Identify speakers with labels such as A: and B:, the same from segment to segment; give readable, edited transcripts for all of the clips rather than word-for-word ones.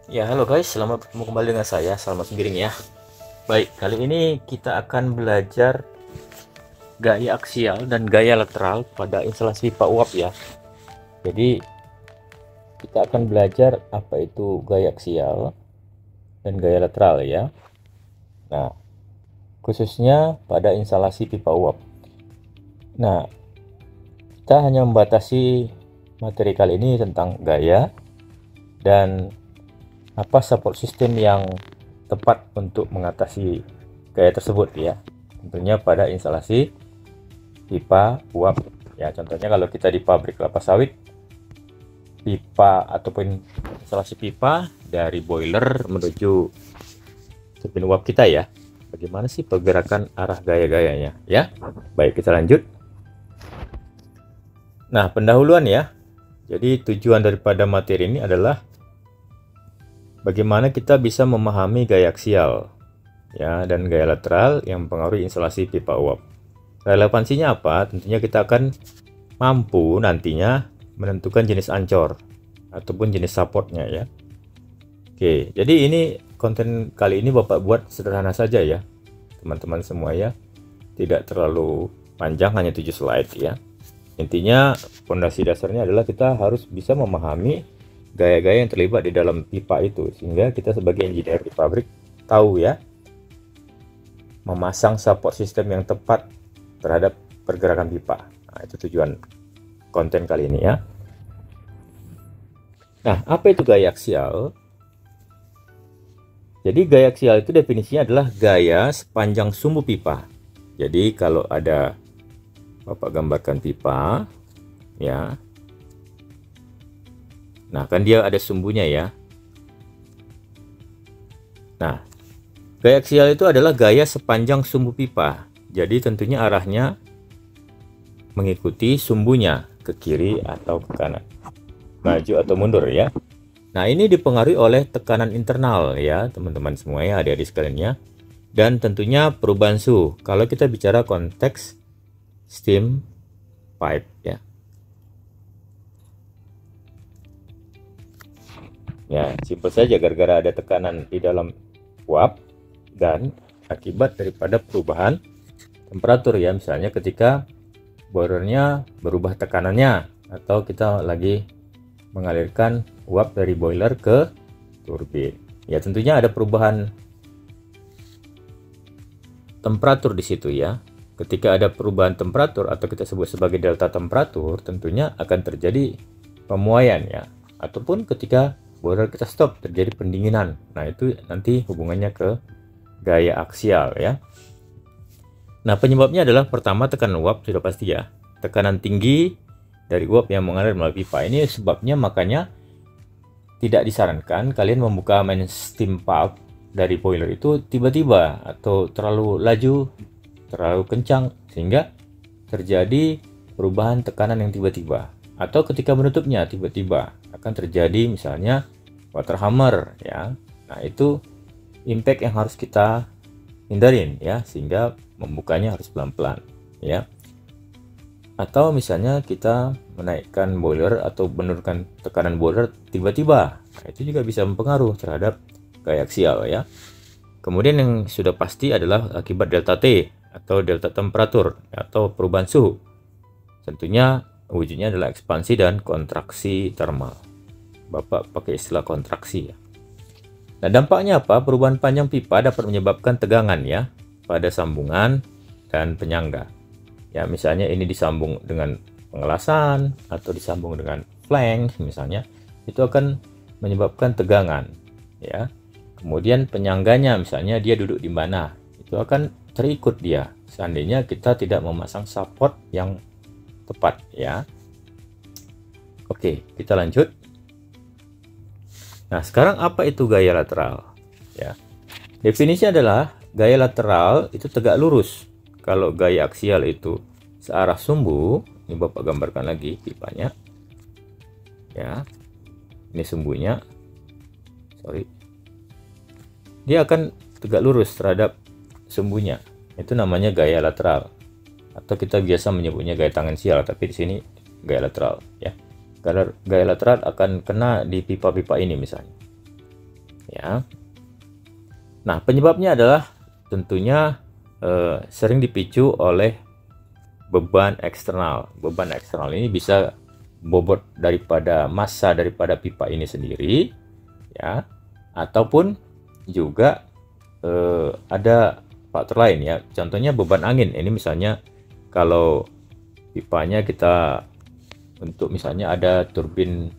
A: Ya, halo guys, selamat bertemu kembali dengan saya, Selamat Giring ya. Baik, kali ini kita akan belajar gaya aksial dan gaya lateral pada instalasi pipa uap ya. Jadi, kita akan belajar apa itu gaya aksial dan gaya lateral ya. Nah, khususnya pada instalasi pipa uap. Nah, kita hanya membatasi materi kali ini tentang gaya dan apa support system yang tepat untuk mengatasi gaya tersebut ya, tentunya pada instalasi pipa uap ya. Contohnya kalau kita di pabrik kelapa sawit, pipa ataupun instalasi pipa dari boiler menuju turbin uap kita ya, bagaimana sih pergerakan arah gaya-gayanya ya. Baik, kita lanjut. Nah, pendahuluan ya. Jadi tujuan daripada materi ini adalah bagaimana kita bisa memahami gaya aksial ya dan gaya lateral yang mempengaruhi instalasi pipa uap. Relevansinya apa? Tentunya kita akan mampu nantinya menentukan jenis ancor ataupun jenis supportnya ya. Oke, jadi ini konten kali ini Bapak buat sederhana saja ya, teman-teman semua ya. Tidak terlalu panjang, hanya 7 slide ya. Intinya fondasi dasarnya adalah kita harus bisa memahami gaya-gaya yang terlibat di dalam pipa itu, sehingga kita sebagai engineer di pabrik tahu ya memasang support system yang tepat terhadap pergerakan pipa. Nah, itu tujuan konten kali ini ya. Nah, apa itu gaya aksial? Jadi gaya aksial itu definisinya adalah gaya sepanjang sumbu pipa. Jadi kalau ada Bapak gambarkan pipa ya. Nah, kan dia ada sumbunya ya. Nah, gaya aksial itu adalah gaya sepanjang sumbu pipa. Jadi tentunya arahnya mengikuti sumbunya ke kiri atau ke kanan, maju atau mundur ya. Nah, ini dipengaruhi oleh tekanan internal ya, teman-teman semua ya, adik-adik sekalian ya. Dan tentunya perubahan suhu. Kalau kita bicara konteks steam pipe ya. Ya, simpel saja, gara-gara ada tekanan di dalam uap dan akibat daripada perubahan temperatur ya. Misalnya ketika boilernya berubah tekanannya, atau kita lagi mengalirkan uap dari boiler ke turbin. Ya, tentunya ada perubahan temperatur di situ ya. Ketika ada perubahan temperatur atau kita sebut sebagai delta temperatur, tentunya akan terjadi pemuaian ya. Ataupun ketika boiler kita stop, terjadi pendinginan. Nah, itu nanti hubungannya ke gaya aksial ya. Nah, penyebabnya adalah pertama tekanan uap, sudah pasti ya. Tekanan tinggi dari uap yang mengalir melalui pipa. Ini sebabnya makanya tidak disarankan kalian membuka main steam pump dari boiler itu tiba-tiba atau terlalu laju, terlalu kencang, sehingga terjadi perubahan tekanan yang tiba-tiba. Atau ketika menutupnya tiba-tiba akan terjadi misalnya water hammer ya. Nah, itu impact yang harus kita hindarin ya, sehingga membukanya harus pelan-pelan ya. Atau misalnya kita menaikkan boiler atau menurunkan tekanan boiler tiba-tiba, nah, itu juga bisa mempengaruhi terhadap gaya aksial ya. Kemudian yang sudah pasti adalah akibat delta T atau delta temperatur atau perubahan suhu. Tentunya wujudnya adalah ekspansi dan kontraksi thermal. Bapak pakai istilah kontraksi ya. Nah, dampaknya apa? Perubahan panjang pipa dapat menyebabkan tegangan ya pada sambungan dan penyangga. Ya, misalnya ini disambung dengan pengelasan atau disambung dengan flange misalnya, itu akan menyebabkan tegangan ya. Kemudian penyangganya misalnya dia duduk di mana, itu akan terikut dia seandainya kita tidak memasang support yang tepat ya. Oke, kita lanjut. Nah, sekarang apa itu gaya lateral ya? Definisinya adalah gaya lateral itu tegak lurus. Kalau gaya aksial itu searah sumbu, ini Bapak gambarkan lagi pipanya ya. Ini sumbunya, sorry, dia akan tegak lurus terhadap sumbunya. Itu namanya gaya lateral, atau kita biasa menyebutnya gaya tangensial, tapi di sini gaya lateral ya. Gaya lateral akan kena di pipa-pipa ini misalnya. ya. Nah, penyebabnya adalah tentunya sering dipicu oleh beban eksternal. Beban eksternal ini bisa bobot daripada massa daripada pipa ini sendiri, ya, ataupun juga ada faktor lain ya. Contohnya beban angin. Ini misalnya kalau pipanya kita untuk misalnya ada turbin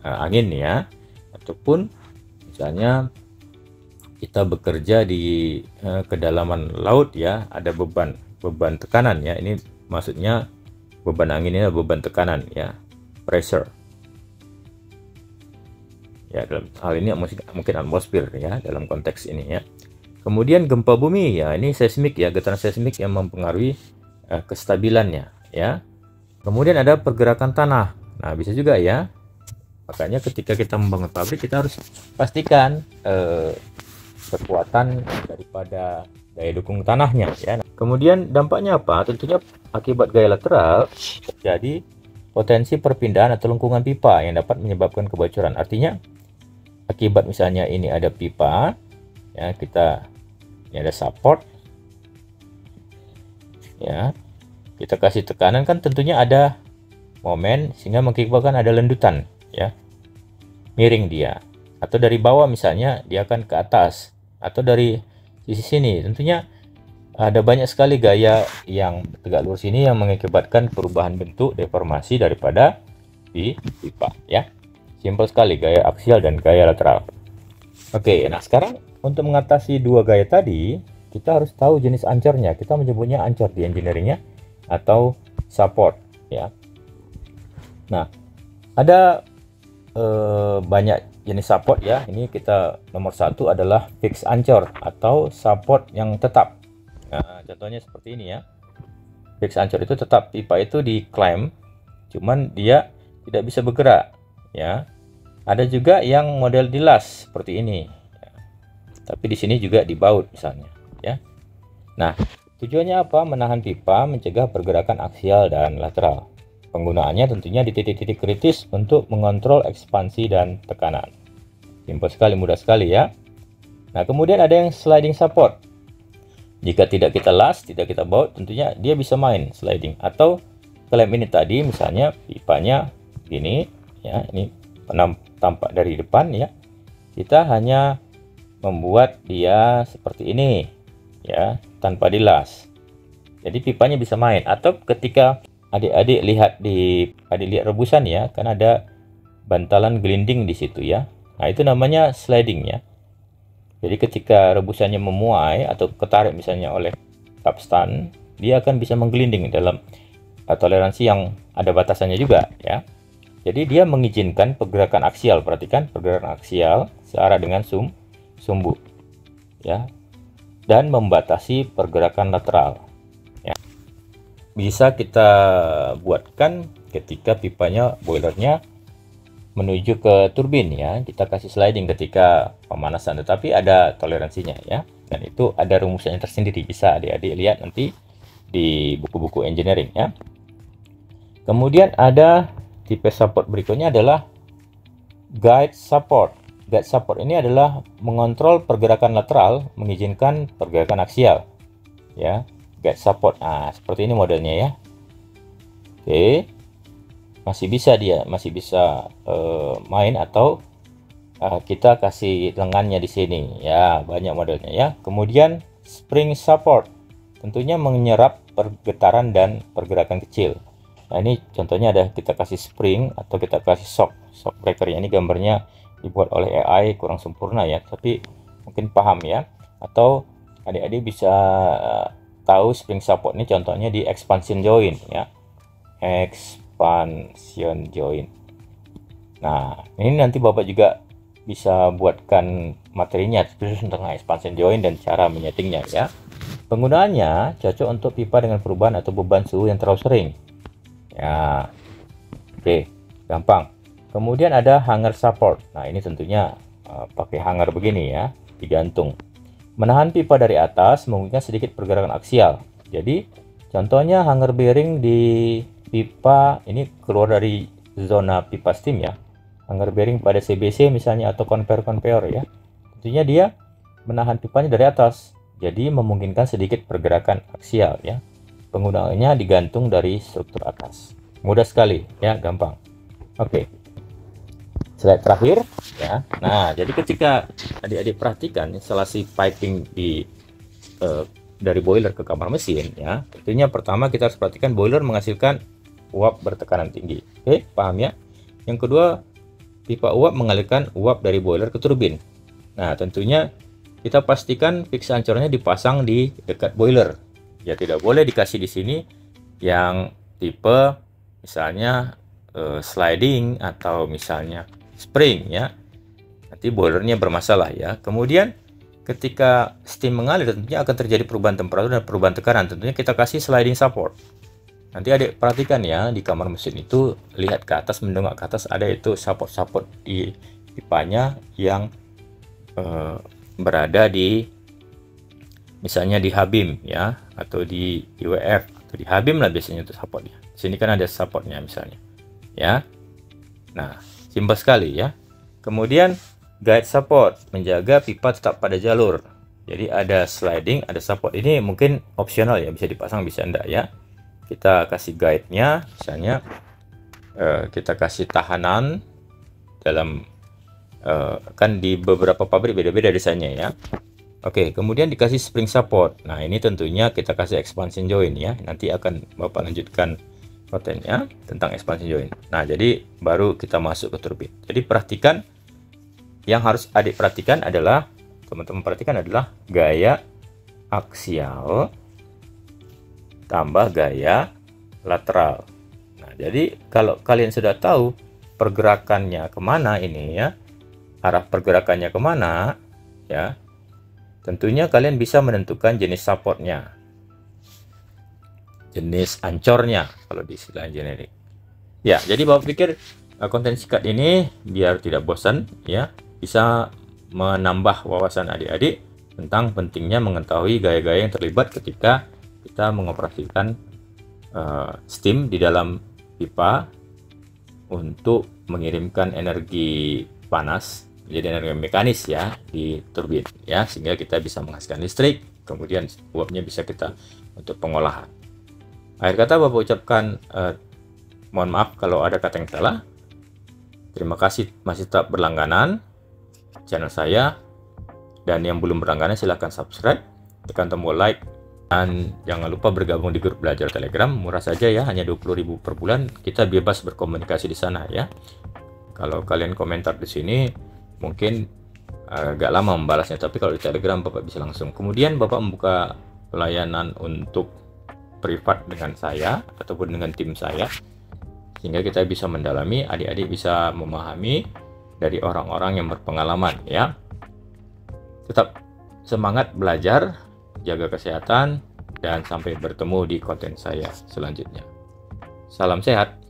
A: angin ya, ataupun misalnya kita bekerja di kedalaman laut ya, ada beban tekanan ya. Ini maksudnya beban angin ini adalah beban tekanan ya, pressure ya, dalam hal ini mungkin atmosfer ya dalam konteks ini ya. Kemudian gempa bumi ya, ini seismik ya, getaran seismik yang mempengaruhi kestabilannya ya. Kemudian ada pergerakan tanah. Nah, bisa juga ya, makanya ketika kita membangun pabrik kita harus pastikan kekuatan daripada daya dukung tanahnya ya. Kemudian dampaknya apa? Tentunya akibat gaya lateral terjadi potensi perpindahan atau lengkungan pipa yang dapat menyebabkan kebocoran. Artinya akibat misalnya ini ada pipa ya, ini ada support ya, kita kasih tekanan kan tentunya ada momen sehingga mengakibatkan ada lendutan ya, miring dia, atau dari bawah misalnya dia akan ke atas, atau dari sisi sini. Tentunya ada banyak sekali gaya yang tegak lurus ini yang mengakibatkan perubahan bentuk deformasi daripada pipa ya. Simpel sekali, gaya aksial dan gaya lateral. Oke, nah sekarang untuk mengatasi dua gaya tadi kita harus tahu jenis ancornya. Kita menyebutnya ancor di engineeringnya atau support ya. Nah, ada banyak jenis support ya. Ini kita nomor satu adalah fixed anchor atau support yang tetap. Nah, contohnya seperti ini ya. Fixed anchor itu tetap, pipa itu di clamp, cuman dia tidak bisa bergerak ya. Ada juga yang model dilas seperti ini ya. Tapi di sini juga dibaut misalnya ya. Nah, tujuannya apa? Menahan pipa, mencegah pergerakan aksial dan lateral. Penggunaannya tentunya di titik-titik kritis untuk mengontrol ekspansi dan tekanan. Simpel sekali, mudah sekali ya. Nah, kemudian ada yang sliding support. Jika tidak kita las, tidak kita baut, tentunya dia bisa main sliding. Atau klaim ini tadi, misalnya pipanya gini, ya, ini tampak dari depan ya. Kita hanya membuat dia seperti ini, ya, tanpa dilas. Jadi pipanya bisa main. Atau ketika adik-adik lihat rebusan ya, kan ada bantalan gelinding di situ ya. Nah, itu namanya sliding ya. Jadi ketika rebusannya memuai atau ketarik misalnya oleh kapstan, dia akan bisa menggelinding dalam toleransi yang ada batasannya juga ya. Jadi dia mengizinkan pergerakan aksial, perhatikan pergerakan aksial searah dengan sumbu ya, dan membatasi pergerakan lateral. Bisa kita buatkan ketika pipanya boilernya menuju ke turbin ya, kita kasih sliding ketika pemanasan, tetapi ada toleransinya ya, dan itu ada rumusnya tersendiri. Bisa adik-adik lihat nanti di buku-buku engineering ya. Kemudian ada tipe support berikutnya adalah guide support. Guide support ini adalah mengontrol pergerakan lateral, mengizinkan pergerakan aksial ya. Guide support, nah seperti ini modelnya ya. Oke, masih bisa main, atau kita kasih lengannya di sini ya, banyak modelnya ya. Kemudian spring support, tentunya menyerap pergetaran dan pergerakan kecil. Nah, ini contohnya ada kita kasih spring atau kita kasih shock breaker. Ini gambarnya dibuat oleh AI, kurang sempurna ya, tapi mungkin paham ya. Atau adik-adik bisa tahu spring support ini contohnya di expansion joint ya, expansion joint. Nah, ini nanti Bapak juga bisa buatkan materinya khusus tentang expansion joint dan cara menyetingnya ya. Penggunaannya cocok untuk pipa dengan perubahan atau beban suhu yang terlalu sering ya. Oke, gampang. Kemudian ada hanger support. Nah, ini tentunya pakai hanger begini ya, digantung. Menahan pipa dari atas, memungkinkan sedikit pergerakan aksial. Jadi contohnya hanger bearing di pipa ini keluar dari zona pipa steam ya. hanger bearing pada CBC misalnya atau conveyor ya. Tentunya dia menahan pipanya dari atas, jadi memungkinkan sedikit pergerakan aksial ya. Penggunaannya digantung dari struktur atas. Mudah sekali ya, gampang. Oke. Slide terakhir ya. Nah, jadi ketika adik-adik perhatikan instalasi piping dari boiler ke kamar mesin ya, tentunya pertama kita harus perhatikan boiler menghasilkan uap bertekanan tinggi. Oke, paham ya? Yang kedua, pipa uap mengalirkan uap dari boiler ke turbin. Nah, tentunya kita pastikan fix ancornya dipasang di dekat boiler. Ya, tidak boleh dikasih di sini yang tipe misalnya sliding atau misalnya spring ya. Nanti boilernya bermasalah ya. Kemudian ketika steam mengalir tentunya akan terjadi perubahan temperatur dan perubahan tekanan. Tentunya kita kasih sliding support. Nanti adik perhatikan ya, di kamar mesin itu lihat ke atas, mendongak ke atas, ada itu support di pipanya yang berada di misalnya di H-beam ya, atau di IWF atau di H-beam lah biasanya itu supportnya. Sini kan ada supportnya misalnya ya. Nah, simpel sekali ya. Kemudian guide support menjaga pipa tetap pada jalur. Jadi ada sliding, ada support. Ini mungkin opsional ya, bisa dipasang bisa enggak ya. Kita kasih guide-nya misalnya kita kasih tahanan dalam kan di beberapa pabrik beda-beda desainnya ya. Oke, kemudian dikasih spring support. Nah, ini tentunya kita kasih expansion joint ya. Nanti akan Bapak lanjutkan kontennya tentang expansion joint. Nah, jadi baru kita masuk ke turbin. Jadi perhatikan, yang harus adik perhatikan adalah, teman-teman perhatikan adalah gaya aksial tambah gaya lateral. Nah, jadi kalau kalian sudah tahu pergerakannya kemana ini ya, arah pergerakannya kemana ya, tentunya kalian bisa menentukan jenis supportnya, jenis ancornya kalau di istilah generik. Ya, jadi Bapak pikir konten singkat ini biar tidak bosan ya, bisa menambah wawasan adik-adik tentang pentingnya mengetahui gaya-gaya yang terlibat ketika kita mengoperasikan steam di dalam pipa untuk mengirimkan energi panas menjadi energi mekanis ya di turbin ya, sehingga kita bisa menghasilkan listrik, kemudian uapnya bisa kita untuk pengolahan. Akhir kata Bapak ucapkan mohon maaf kalau ada kata yang salah. Terima kasih masih tetap berlangganan channel saya, dan yang belum berlangganan silahkan subscribe, tekan tombol like, dan jangan lupa bergabung di grup belajar Telegram. Murah saja ya, hanya 20.000 per bulan. Kita bebas berkomunikasi di sana ya. Kalau kalian komentar di sini mungkin agak lama membalasnya, tapi kalau di Telegram Bapak bisa langsung. Kemudian Bapak membuka pelayanan untuk privat dengan saya ataupun dengan tim saya, sehingga kita bisa mendalami, adik-adik bisa memahami dari orang-orang yang berpengalaman ya. Tetap semangat belajar, jaga kesehatan, dan sampai bertemu di konten saya selanjutnya. Salam sehat.